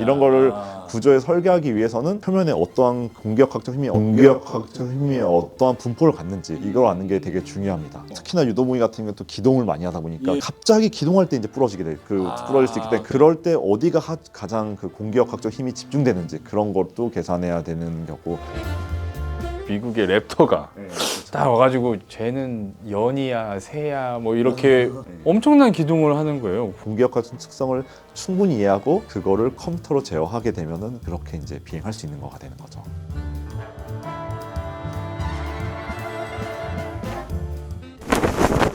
이런 거를 구조에 설계하기 위해서는 표면에 어떠한 공기역학적 힘이 어떠한 분포를 갖는지 이걸 아는 게 되게 중요합니다. 특히나 유도무기 같은 경우는 또 기동을 많이 하다 보니까 갑자기 기동할 때 이제 부러지게 돼. 부러질 수 있기 때문에 그럴 때 어디가 가장 그 공기역학적 힘이 집중되는지 그런 것도 계산해야 되는 거고. 미국의 랩터가 딱 와가지고 쟤는 연이야 새야 뭐 이렇게 엄청난 기동을 하는 거예요. 공기역학적 특성을 충분히 이해하고 그거를 컴퓨터로 제어하게 되면은 그렇게 이제 비행할 수 있는 거가 되는 거죠.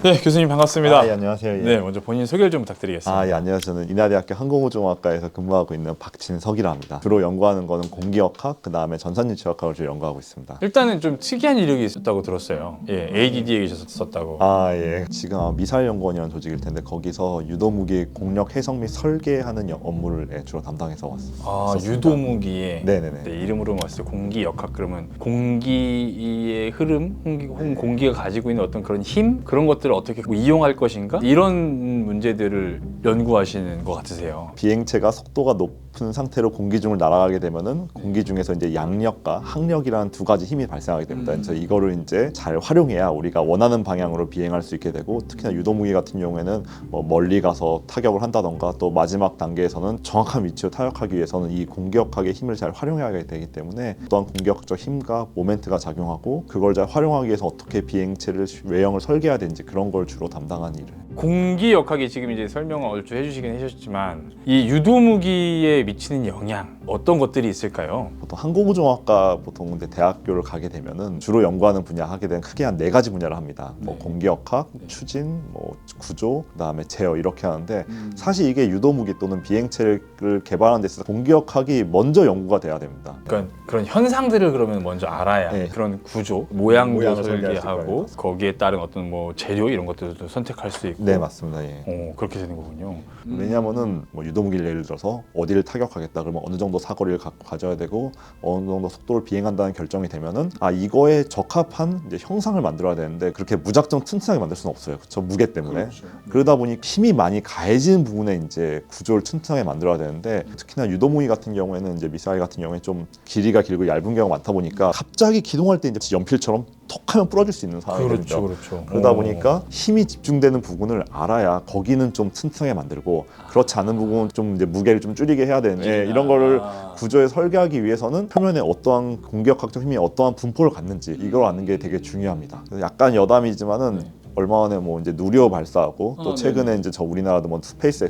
네, 교수님 반갑습니다. 예, 안녕하세요. 예. 네, 먼저 본인 소개를 좀 부탁드리겠습니다. 예, 안녕하세요. 저는 인하대학교 항공우주공학과에서 근무하고 있는 박진석이라 합니다. 주로 연구하는 거는 공기역학, 그 다음에 전산유치역학을 주로 연구하고 있습니다. 일단은 좀 특이한 이력이 있었다고 들었어요. 예, ADD에 계셨었다고. 예. 지금 아마 미사일연구원이라는 조직일 텐데 거기서 유도무기 공력 해석 및 설계하는 업무를 주로 담당해서 왔습니다. 유도무기의 네네네. 네, 이름으로 봤을 때 공기역학 그러면 공기의 흐름, 공기가 가지고 있는 어떤 그런 힘 그런 것들을 어떻게 이용할 것인가 이런 문제들을 연구하시는 것 같으세요. 비행체가 속도가 높은 상태로 공기 중을 날아가게 되면은 공기 중에서 이제 양력과 항력이라는 두 가지 힘이 발생하게 됩니다. 그래서 이거를 이제 잘 활용해야 우리가 원하는 방향으로 비행할 수 있게 되고, 특히나 유도무기 같은 경우에는 뭐 멀리 가서 타격을 한다던가 또 마지막 단계에서는 정확한 위치로 타격하기 위해서는 이 공기역학의 힘을 잘 활용해야 되기 때문에 또한 공기역학적 힘과 모멘트가 작용하고 그걸 잘 활용하기 위해서 어떻게 비행체를 외형을 설계해야 되는지 그런 걸 주로 담당한 일을. 공기역학이 지금 이제 설명을 얼추 해주시긴 해주셨지만 이 유도무기에 미치는 영향 어떤 것들이 있을까요? 보통 항공우주공학과 보통 근데 대학교를 가게 되면은 주로 연구하는 분야 하게 되면 크게 한 4가지 분야를 합니다. 뭐 공기역학, 추진, 뭐 구조, 그다음에 제어 이렇게 하는데 사실 이게 유도무기 또는 비행체를 개발하는 데 있어서 공기역학이 먼저 연구가 돼야 됩니다. 그러니까 그런 현상들을 그러면 먼저 알아야 네. 그런 구조, 모양도 모양을 설계할 수 설계하고 있고요. 거기에 따른 어떤 뭐 재료 이런 것들도 선택할 수 있고. 네, 맞습니다. 예. 그렇게 되는 거군요. 왜냐하면은 뭐 유도무기를 예를 들어서 어디를 타격하겠다 그러면 어느 정도 사거리를 가져야 되고 어느 정도 속도를 비행한다는 결정이 되면은 이거에 적합한 이제 형상을 만들어야 되는데 그렇게 무작정 튼튼하게 만들 수는 없어요. 그렇죠? 무게 때문에. 그러다 보니 힘이 많이 가해지는 부분에 이제 구조를 튼튼하게 만들어야 되는데, 특히나 유도무기 같은 경우에는 이제 미사일 같은 경우에 좀 길이가 길고 얇은 경우가 많다 보니까 갑자기 기동할 때 이제 연필처럼 톡 하면 부러질 수 있는 상황이 됩니다. 그렇죠. 그러다 보니까 힘이 집중되는 부분을 알아야 거기는 좀 튼튼하게 만들고, 그렇지 않은 부분은 좀 이제 무게를 좀 줄이게 해야 되는 이런 거를 구조에 설계하기 위해서는 표면에 어떠한 공기역학적 힘이 어떠한 분포를 갖는지 이걸 아는 게 되게 중요합니다. 약간 여담이지만은 얼마 전에 뭐 이제 누리호 발사하고 또 최근에 이제 저 우리나라도 뭐 스페이스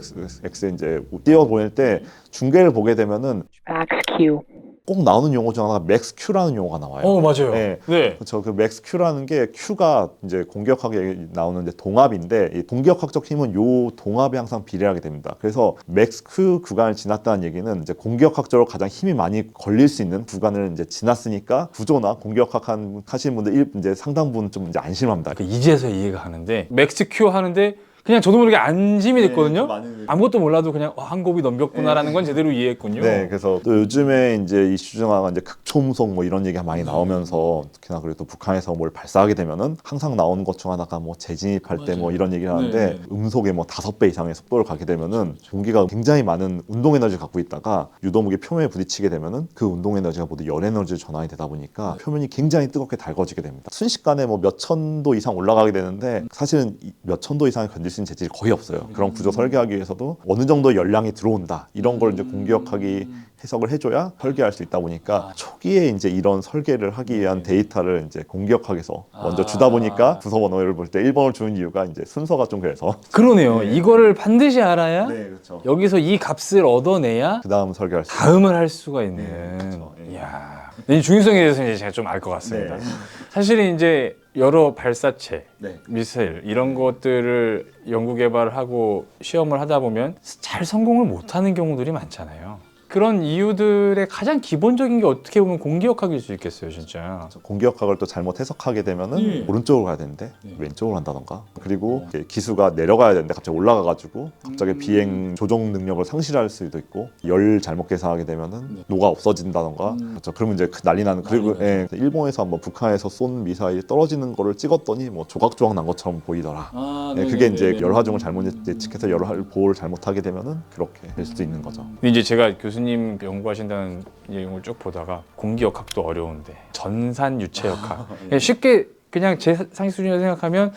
X에 이제 띄워 보낼 때 중계를 보게 되면은 XQ. 꼭 나오는 용어 중 하나가 맥스큐라는 용어가 나와요. 맞아요. 네. 네. 그렇죠. 그 맥스큐라는 게 Q가 이제 공기역학에 나오는 이제 동압인데, 이 공기역학적 힘은 요 동압에 항상 비례하게 됩니다. 그래서 맥스큐 구간을 지났다는 얘기는 이제 공기역학적으로 가장 힘이 많이 걸릴 수 있는 구간을 이제 지났으니까 구조나 공기역학 하시는 분들 이제 상당 부분 좀 이제 안심합니다. 이제서 이해가 가는데 맥스 큐 하는데 그냥 저도 모르게 안심이 됐거든요. 아무것도 몰라도 그냥 한 곱이 넘겼구나라는 건 제대로 이해했군요. 네, 그래서 또 요즘에 이제 이슈 중 하나가 이제 극초음속 뭐 이런 얘기가 많이 나오면서 특히나 그리고 또 북한에서 뭘 발사하게 되면은 항상 나오는 것 중 하나가 뭐 재진입할 때 뭐 이런 얘기를 하는데 음속의 뭐 5배 이상의 속도를 가게 되면은 공기가 굉장히 많은 운동 에너지를 갖고 있다가 유도무기 표면에 부딪히게 되면은 그 운동 에너지가 모두 열 에너지로 전환이 되다 보니까 표면이 굉장히 뜨겁게 달궈지게 됩니다. 순식간에 뭐 몇 천도 이상 올라가게 되는데 사실은 몇 천도 이상을 견딜 수 있는 재질이 거의 없어요. 그런 구조 설계하기 위해서도 어느 정도 열량이 들어온다 이런 걸 이제 공기역학이 해석을 해줘야 설계할 수 있다 보니까 초기에 이제 이런 설계를 하기 위한 데이터를 이제 공기역학에서 먼저 주다 보니까 부서 번호를 볼 때 1번을 주는 이유가 이제 순서가 좀 그래서. 그러네요. 이거를 반드시 알아야 네, 그렇죠. 여기서 이 값을 얻어내야 그 다음 설계할 수 다음을 할 수가 있는. 그렇죠. 이야, 이 중요성에 대해서 이제 제가 좀 알 것 같습니다. 네. 사실은 이제 여러 발사체, 네. 미사일 이런 것들을 연구 개발을 하고 시험을 하다 보면 잘 성공을 못하는 경우들이 많잖아요. 그런 이유들의 가장 기본적인 게 어떻게 보면 공기역학일 수 있겠어요, 진짜. 공기역학을 또 잘못 해석하게 되면은 오른쪽으로 가야 되는데 왼쪽으로 간다던가, 그리고 이제 기수가 내려가야 되는데 갑자기 올라가가지고 갑자기 비행 조종 능력을 상실할 수도 있고, 열 잘못 계산하게 되면은 노가 없어진다던가. 그렇죠. 그러면 이제 난리 나는. 그리고 일본에서 한번 북한에서 쏜 미사일이 떨어지는 거를 찍었더니 뭐 조각조각 난 것처럼 보이더라. 그게 이제 열화중을 잘못 예측해서 열화 보호를 잘못하게 되면은 그렇게 될 수도 있는 거죠. 근데 이제 제가 교수님 교수님 연구하신다는 내용을 쭉 보다가 공기역학도 어려운데 전산 유체역학 쉽게 그냥 제 상식 수준으로 생각하면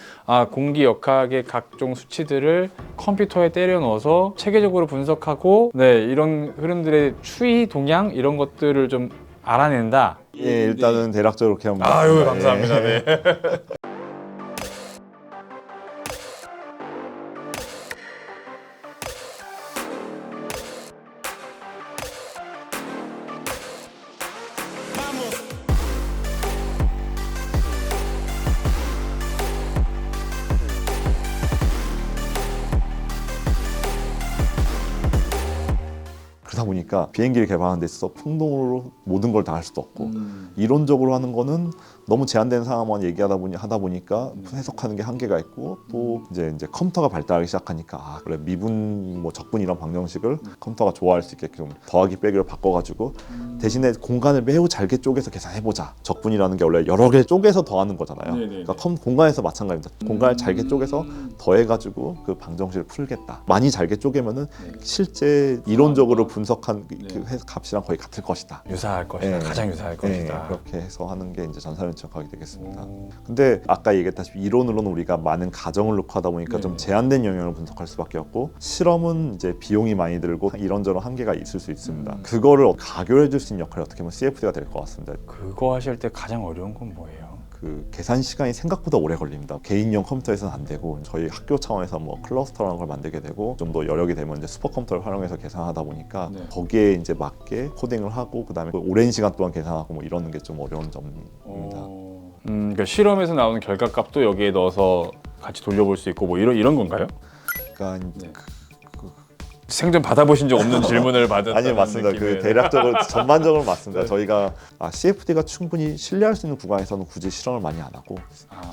공기역학의 각종 수치들을 컴퓨터에 때려 넣어서 체계적으로 분석하고 이런 흐름들의 추이 동향 이런 것들을 좀 알아낸다. 예, 일단은 대략적으로 이렇게 한번 아유 봤습니다. 감사합니다. 예. 네. 그러다 보니까 비행기를 개발하는 데 있어서 풍동으로 모든 걸 다 할 수도 없고 이론적으로 하는 거는 너무 제한된 상황만 얘기하다 보니까 해석하는 게 한계가 있고 또 이제 컴퓨터가 발달하기 시작하니까 그래 미분 뭐 적분 이런 방정식을 컴퓨터가 좋아할 수 있게끔 더하기 빼기로 바꿔가지고 대신에 공간을 매우 잘게 쪼개서 계산해보자. 적분이라는 게 원래 여러 개 쪼개서 더하는 거잖아요. 그러니까 공간에서 마찬가지입니다. 공간을 잘게 쪼개서 더해가지고 그 방정식을 풀겠다. 많이 잘게 쪼개면은 실제 이론적으로 분석한 그 값이랑 거의 같을 것이다. 유사할 것이다. 네. 가장 유사할 것이다. 그렇게 해서 하는 게 이제 전산유체역학이 되겠습니다. 근데 아까 얘기했다시피 이론으로는 우리가 많은 가정을 놓고 하다 보니까 좀 제한된 영역을 분석할 수밖에 없고 실험은 이제 비용이 많이 들고 이런저런 한계가 있을 수 있습니다. 그거를 가결해 줄 수 있는 역할이 어떻게 보면 CFD가 될 것 같습니다. 그거 하실 때 가장 어려운 건 뭐예요? 그 계산 시간이 생각보다 오래 걸립니다. 개인용 컴퓨터에서는 안 되고 저희 학교 차원에서 뭐 클러스터라는 걸 만들게 되고 좀 더 여력이 되면 이제 슈퍼컴퓨터를 활용해서 계산하다 보니까 거기에 이제 맞게 코딩을 하고 그다음에 오랜 시간 동안 계산하고 뭐 이러는 게 좀 어려운 점입니다. 그러니까 실험에서 나오는 결과값도 여기에 넣어서 같이 돌려볼 수 있고 뭐 이런 건가요? 그러니까 생전 받아보신 적 없는 질문을 받은 아니요 맞습니다. 그 대략적으로 전반적으로 맞습니다. 저희가 CFD가 충분히 신뢰할 수 있는 구간에서는 굳이 실험을 많이 안 하고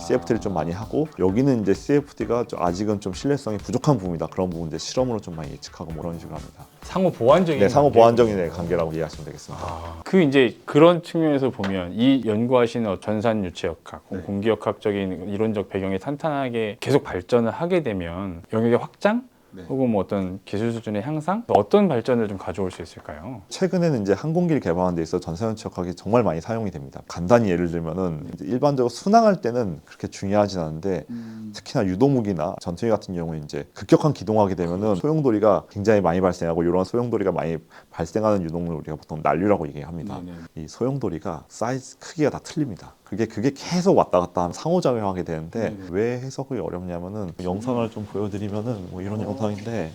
CFD를 좀 많이 하고 여기는 이제 CFD가 아직은 좀 신뢰성이 부족한 부분이다. 그런 부분 이제 실험으로 좀 많이 예측하고 뭐 그런 식으로 합니다. 상호 보완적인 네, 상호 보완적인 관계라고 이해하시면 되겠습니다. 그 이제 그런 측면에서 보면 이 연구하시는 전산 유체역학, 공기역학적인 이론적 배경이 탄탄하게 계속 발전을 하게 되면 영역의 확장 혹은 뭐 어떤 기술 수준의 향상, 어떤 발전을 좀 가져올 수 있을까요? 최근에는 이제 항공기를 개발하는 데 있어 전산유체역학이 정말 많이 사용이 됩니다. 간단히 예를 들면은 이제 일반적으로 순항할 때는 그렇게 중요하진 않은데 특히나 유도무기나 전투기 같은 경우에 이제 급격한 기동하게 되면은 소용돌이가 굉장히 많이 발생하고 이런 소용돌이가 많이 발생하는 유동을 우리가 보통 난류라고 얘기합니다. 이 소용돌이가 사이즈 크기가 다 틀립니다. 그게 계속 왔다 갔다 하면 상호작용하게 되는데 왜 해석이 어렵냐면은 영상을 좀 보여드리면은 뭐 이런 영상인데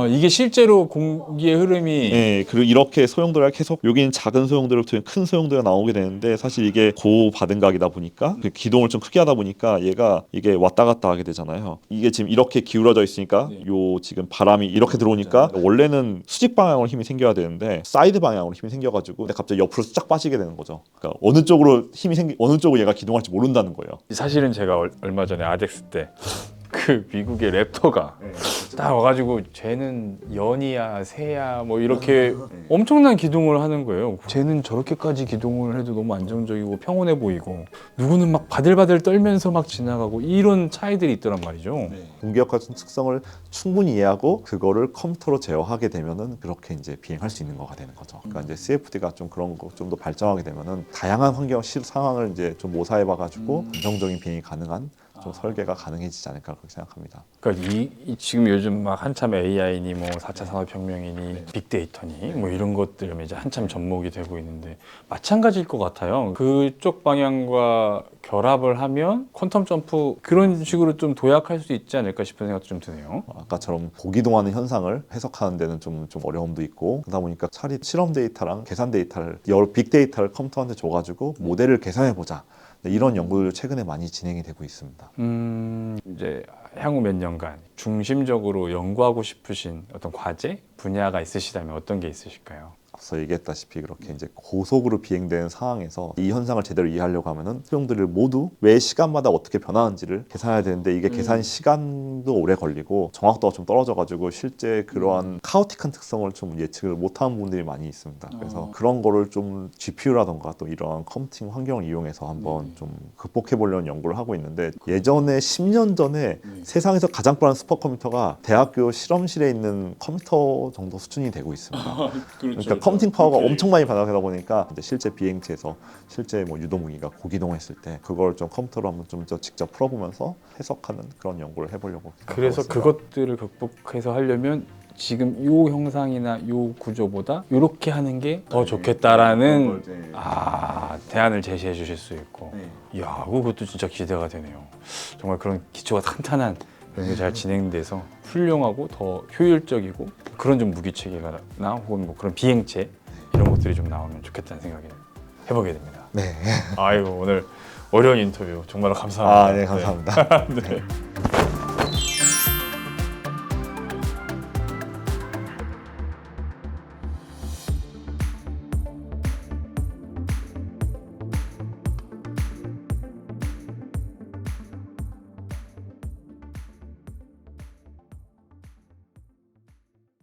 이게 실제로 공기의 흐름이 네, 그리고 이렇게 소용돌이가 계속 여기는 작은 소용돌이부터 큰 소용돌이가 나오게 되는데 사실 이게 고바등각이다 보니까 그 기동을 좀 크게 하다 보니까 이게 왔다 갔다 하게 되잖아요. 이게 지금 이렇게 기울어져 있으니까 요 지금 바람이 이렇게 들어오니까 원래는 수직 방향으로 힘이 생겨야 되는데 사이드 방향으로 힘이 생겨가지고 근데 갑자기 옆으로 쫙 빠지게 되는 거죠. 그러니까 어느 쪽으로 어느 쪽으로 얘가 기동할지 모른다는 거예요. 사실은 제가 얼마 전에 아덱스 때 그 미국의 랩터가 딱 와가지고 쟤는 연이야 새야 뭐 이렇게 엄청난 기동을 하는 거예요. 쟤는 저렇게까지 기동을 해도 너무 안정적이고 평온해 보이고 누구는 막 바들바들 떨면서 막 지나가고 이런 차이들이 있더란 말이죠. 공기역학 특성을 충분히 이해하고 그거를 컴퓨터로 제어하게 되면은 그렇게 이제 비행할 수 있는 거가 되는 거죠. 그러니까 이제 CFD가 좀 그런 거 좀 더 발전하게 되면은 다양한 환경 상황을 이제 좀 모사해봐가지고 안정적인 비행이 가능한 좀 설계가 가능해지지 않을까 그렇게 생각합니다. 그러니까 지금 요즘 막 한참 AI니 뭐 4차 산업혁명이니 빅데이터니 뭐 이런 것들 이제 한참 접목이 되고 있는데 마찬가지일 것 같아요. 그쪽 방향과 결합을 하면 퀀텀 점프 그런 식으로 좀 도약할 수 있지 않을까 싶은 생각도 좀 드네요. 아까처럼 고기동하는 현상을 해석하는 데는 좀 어려움도 있고 그러다 보니까 차라리 실험 데이터랑 계산 데이터를 여러 빅데이터를 컴퓨터한테 줘가지고 모델을 계산해보자. 이런 연구를 최근에 많이 진행이 되고 있습니다. 이제 향후 몇 년간 중심적으로 연구하고 싶으신 어떤 과제 분야가 있으시다면 어떤 게 있으실까요? 앞서 얘기했다시피 그렇게 이제 고속으로 비행되는 상황에서 이 현상을 제대로 이해하려고 하면은 수용들을 모두 매 시간마다 어떻게 변하는지를 계산해야 되는데 이게 계산 시간도 오래 걸리고 정확도가 좀 떨어져가지고 실제 그러한 카오틱한 특성을 좀 예측을 못하는 부분들이 많이 있습니다. 그래서 그런 거를 좀 GPU라던가 또 이러한 컴퓨팅 환경을 이용해서 한번 좀 극복해 보려는 연구를 하고 있는데 예전에 10년 전에 세상에서 가장 빠른 슈퍼컴퓨터가 대학교 실험실에 있는 컴퓨터 정도 수준이 되고 있습니다. 그러니까 컴퓨팅 파워가 엄청 많이 발달하다 보니까 이제 실제 비행체에서 실제 뭐 유도무기가 고기동했을 때 그걸 좀 컴퓨터로 한번 좀 더 직접 풀어보면서 해석하는 그런 연구를 해보려고. 그래서 있습니다. 그것들을 극복해서 하려면 지금 요 형상이나 요 구조보다 이렇게 하는 게 더 좋겠다라는 대안을 제시해 주실 수 있고, 이야, 그것도 진짜 기대가 되네요. 정말 그런 기초가 탄탄한 그런 게 잘 진행돼서 훌륭하고 더 효율적이고 그런 좀 무기체계나 혹은 뭐 그런 비행체 이런 것들이 좀 나오면 좋겠다는 생각을 해보게 됩니다. 네. 아이고, 오늘 어려운 인터뷰 정말 감사합니다. 네, 감사합니다. 네.